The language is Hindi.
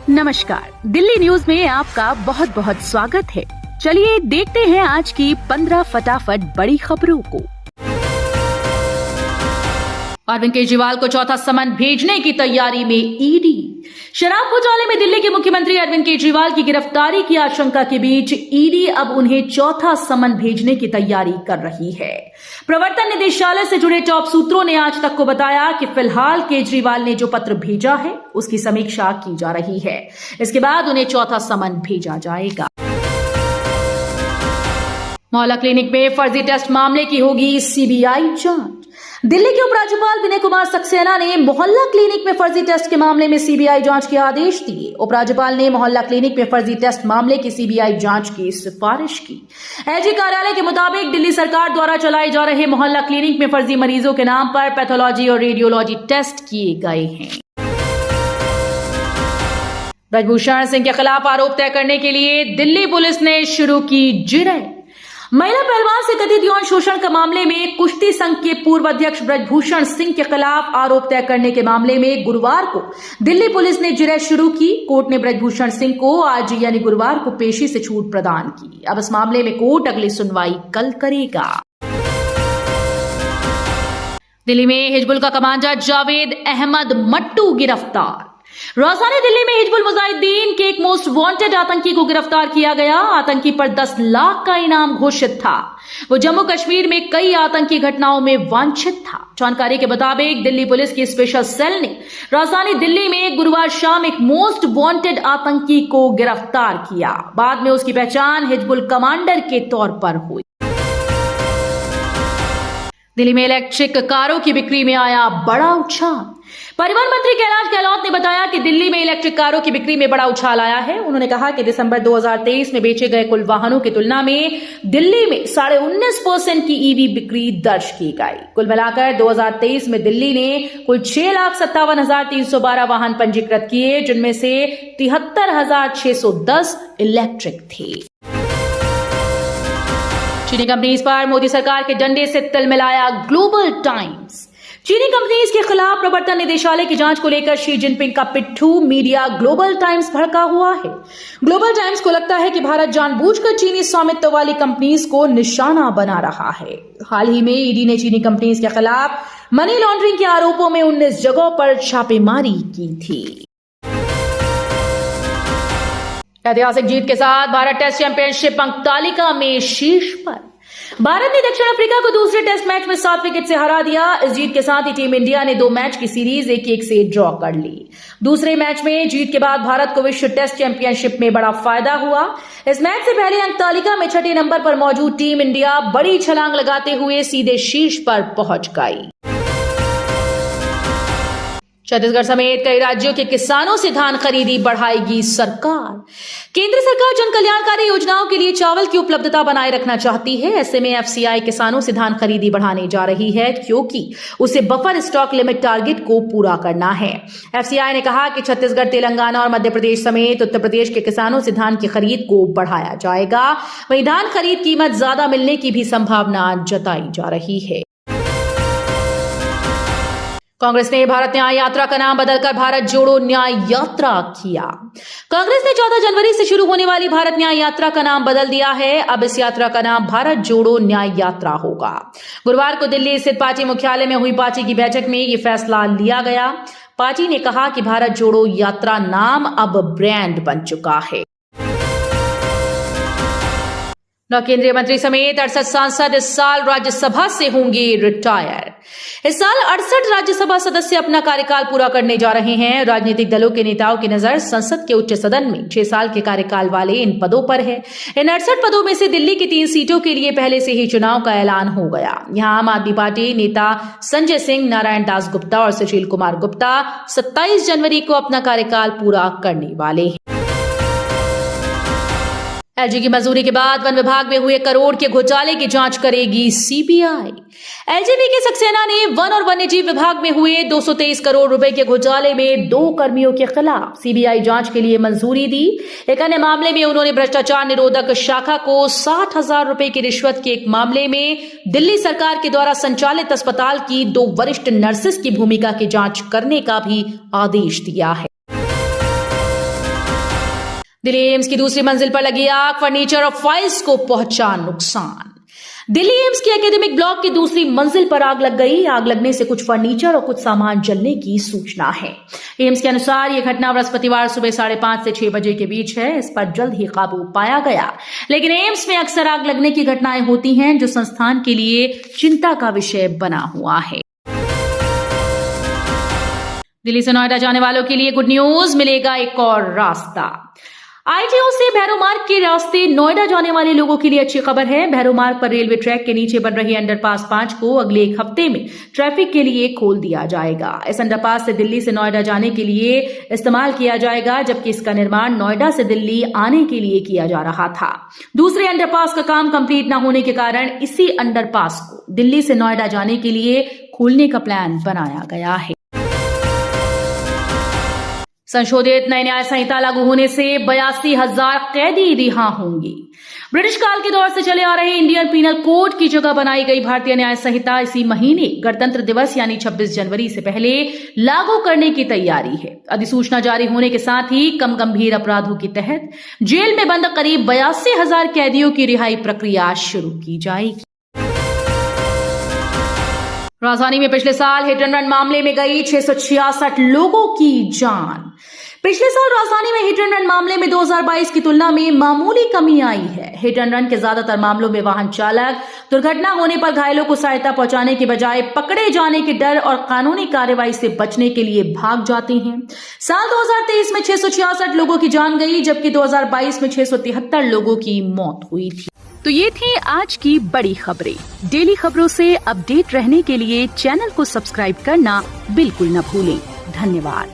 नमस्कार, दिल्ली न्यूज में आपका बहुत बहुत स्वागत है। चलिए देखते हैं आज की 15 फटाफट बड़ी खबरों को। अरविंद केजरीवाल को चौथा समन भेजने की तैयारी में ईडी। शराब घोटाले में दिल्ली के मुख्यमंत्री अरविंद केजरीवाल की गिरफ्तारी की आशंका के बीच ईडी अब उन्हें चौथा समन भेजने की तैयारी कर रही है। प्रवर्तन निदेशालय से जुड़े टॉप सूत्रों ने आज तक को बताया कि फिलहाल केजरीवाल ने जो पत्र भेजा है उसकी समीक्षा की जा रही है। इसके बाद उन्हें चौथा समन भेजा जाएगा। मोहल्ला क्लिनिक में फर्जी टेस्ट मामले की होगी सीबीआई जांच। दिल्ली के उपराज्यपाल विनय कुमार सक्सेना ने मोहल्ला क्लिनिक में फर्जी टेस्ट के मामले में सीबीआई जांच के आदेश दिए। उपराज्यपाल ने मोहल्ला क्लिनिक में फर्जी टेस्ट मामले की सीबीआई जांच की सिफारिश की। एजी कार्यालय के मुताबिक दिल्ली सरकार द्वारा चलाए जा रहे मोहल्ला क्लिनिक में फर्जी मरीजों के नाम पर पैथोलॉजी और रेडियोलॉजी टेस्ट किए गए हैं। ब्रजभूषण सिंह के खिलाफ आरोप तय करने के लिए दिल्ली पुलिस ने शुरू की जिरह। महिला पहलवान से कथित यौन शोषण के मामले में कुश्ती संघ के पूर्व अध्यक्ष ब्रजभूषण सिंह के खिलाफ आरोप तय करने के मामले में गुरुवार को दिल्ली पुलिस ने जिरह शुरू की। कोर्ट ने ब्रजभूषण सिंह को आज यानी गुरुवार को पेशी से छूट प्रदान की। अब इस मामले में कोर्ट अगली सुनवाई कल करेगा। दिल्ली में हिजबुल का कमांडर जावेद अहमद मट्टू गिरफ्तार। राजधानी दिल्ली में हिजबुल मुजाहिदीन के एक मोस्ट वांटेड आतंकी को गिरफ्तार किया गया। आतंकी पर 10 लाख का इनाम घोषित था। वो जम्मू कश्मीर में कई आतंकी घटनाओं में वांछित था। जानकारी के मुताबिक दिल्ली पुलिस की स्पेशल सेल ने राजधानी दिल्ली में गुरुवार शाम एक मोस्ट वांटेड आतंकी को गिरफ्तार किया। बाद में उसकी पहचान हिजबुल कमांडर के तौर पर हुई। दिल्ली में इलेक्ट्रिक कारों की बिक्री में आया बड़ा उछाल। परिवहन मंत्री कैलाश गहलोत ने बताया कि दिल्ली में इलेक्ट्रिक कारों की बिक्री में बड़ा उछाल आया है। उन्होंने कहा कि दिसंबर 2023 में बेचे गए कुल वाहनों की तुलना में दिल्ली में 19.5% की ईवी बिक्री दर्ज की गई। कुल मिलाकर 2023 में दिल्ली ने कुल 6,57,312 वाहन पंजीकृत किए, जिनमें से 73,610 इलेक्ट्रिक थे। चीनी कंपनीज पर मोदी सरकार के डंडे से तिलमिलाया ग्लोबल टाइम्स। चीनी कंपनीज के खिलाफ प्रवर्तन निदेशालय की जांच को लेकर शी जिनपिंग का पिट्ठू मीडिया ग्लोबल टाइम्स भड़का हुआ है। ग्लोबल टाइम्स को लगता है कि भारत जानबूझकर चीनी स्वामित्व वाली कंपनीज को निशाना बना रहा है। हाल ही में ईडी ने चीनी कंपनीज के खिलाफ मनी लॉन्ड्रिंग के आरोपों में 19 जगहों पर छापेमारी की थी। ऐतिहासिक जीत के साथ भारत टेस्ट चैंपियनशिप अंक तालिका में शीर्ष पर। भारत ने दक्षिण अफ्रीका को दूसरे टेस्ट मैच में 7 विकेट से हरा दिया। इस जीत के साथ ही टीम इंडिया ने 2 मैच की सीरीज 1-1 से ड्रॉ कर ली। दूसरे मैच में जीत के बाद भारत को विश्व टेस्ट चैंपियनशिप में बड़ा फायदा हुआ। इस मैच से पहले अंक तालिका में 6ठे नंबर पर मौजूद टीम इंडिया बड़ी छलांग लगाते हुए सीधे शीर्ष पर पहुंच गई। छत्तीसगढ़ समेत कई राज्यों के किसानों से धान खरीदी बढ़ाएगी सरकार। केंद्र सरकार जन कल्याणकारी योजनाओं के लिए चावल की उपलब्धता बनाए रखना चाहती है। ऐसे में एफसीआई किसानों से धान खरीदी बढ़ाने जा रही है, क्योंकि उसे बफर स्टॉक लिमिट टारगेट को पूरा करना है। एफसीआई ने कहा कि छत्तीसगढ़, तेलंगाना और मध्य प्रदेश समेत उत्तर प्रदेश के किसानों से धान की खरीद को बढ़ाया जाएगा। वहीं धान खरीद कीमत ज्यादा मिलने की भी संभावना जताई जा रही है। कांग्रेस ने भारत न्याय यात्रा का नाम बदलकर भारत जोड़ो न्याय यात्रा किया। कांग्रेस ने 14 जनवरी से शुरू होने वाली भारत न्याय यात्रा का नाम बदल दिया है। अब इस यात्रा का नाम भारत जोड़ो न्याय यात्रा होगा। गुरुवार को दिल्ली स्थित पार्टी मुख्यालय में हुई पार्टी की बैठक में यह फैसला लिया गया। पार्टी ने कहा कि भारत जोड़ो यात्रा नाम अब ब्रांड बन चुका है। केंद्रीय मंत्री समेत 68 सांसद इस साल राज्यसभा से होंगे रिटायर। इस साल 68 राज्यसभा सदस्य अपना कार्यकाल पूरा करने जा रहे हैं। राजनीतिक दलों के नेताओं की नजर संसद के उच्च सदन में 6 साल के कार्यकाल वाले इन पदों पर है। इन 68 पदों में से दिल्ली की 3 सीटों के लिए पहले से ही चुनाव का ऐलान हो गया। यहां आम आदमी पार्टी नेता संजय सिंह, नारायण दास गुप्ता और सुशील कुमार गुप्ता 27 जनवरी को अपना कार्यकाल पूरा करने वाले हैं। एलजी की मंजूरी के बाद वन विभाग में हुए करोड़ के घोटाले की जांच करेगी सीबीआई। एलजीपी के सक्सेना ने वन और वन्यजीव विभाग में हुए 223 करोड़ रुपए के घोटाले में 2 कर्मियों के खिलाफ सीबीआई जांच के लिए मंजूरी दी। एक अन्य मामले में उन्होंने भ्रष्टाचार निरोधक शाखा को 60,000 रुपए की रिश्वत के एक मामले में दिल्ली सरकार के द्वारा संचालित अस्पताल की 2 वरिष्ठ नर्सेस की भूमिका की जांच करने का भी आदेश दिया है। दिल्ली एम्स की दूसरी मंजिल पर लगी आग, फर्नीचर और फाइल्स को पहुंचा नुकसान। दिल्ली एम्स के एकेडमिक ब्लॉक की दूसरी मंजिल पर आग लग गई। आग लगने से कुछ फर्नीचर और कुछ सामान जलने की सूचना है। एम्स के अनुसार यह घटना बृहस्पतिवार सुबह 5:30 से 6 बजे के बीच है। इस पर जल्द ही काबू पाया गया, लेकिन एम्स में अक्सर आग लगने की घटनाएं होती हैं, जो संस्थान के लिए चिंता का विषय बना हुआ है। दिल्ली से नोएडा जाने वालों के लिए गुड न्यूज, मिलेगा एक और रास्ता। आईटीओ से भैरव मार्ग के रास्ते नोएडा जाने वाले लोगों के लिए अच्छी खबर है। भैरव मार्ग पर रेलवे ट्रैक के नीचे बन रही अंडरपास 5 को अगले 1 हफ्ते में ट्रैफिक के लिए खोल दिया जाएगा। इस अंडरपास से दिल्ली से नोएडा जाने के लिए इस्तेमाल किया जाएगा, जबकि इसका निर्माण नोएडा से दिल्ली आने के लिए किया जा रहा था। दूसरे अंडरपास का काम कंप्लीट न होने के कारण इसी अंडरपास को दिल्ली से नोएडा जाने के लिए खोलने का प्लान बनाया गया है। संशोधित नई न्याय संहिता लागू होने से 82,000 कैदी रिहा होंगे। ब्रिटिश काल के दौर से चले आ रहे इंडियन पीनल कोड की जगह बनाई गई भारतीय न्याय संहिता इसी महीने गणतंत्र दिवस यानी 26 जनवरी से पहले लागू करने की तैयारी है। अधिसूचना जारी होने के साथ ही कम गंभीर अपराधों के तहत जेल में बंद करीब 82,000 कैदियों की रिहाई प्रक्रिया शुरू की जाएगी। राजधानी में पिछले साल हिट एंड रन मामले में गई 666 लोगों की जान। पिछले साल राजधानी में हिट एंड रन मामले में 2022 की तुलना में मामूली कमी आई है। हिट एंड रन के ज्यादातर मामलों में वाहन चालक दुर्घटना होने पर घायलों को सहायता पहुंचाने के बजाय पकड़े जाने के डर और कानूनी कार्रवाई से बचने के लिए भाग जाते हैं। साल 2023 में 666 लोगों की जान गई, जबकि 2022 में 673 लोगों की मौत हुई थी। तो ये थी आज की बड़ी खबरें। डेली खबरों से अपडेट रहने के लिए चैनल को सब्सक्राइब करना बिल्कुल न भूलें। धन्यवाद।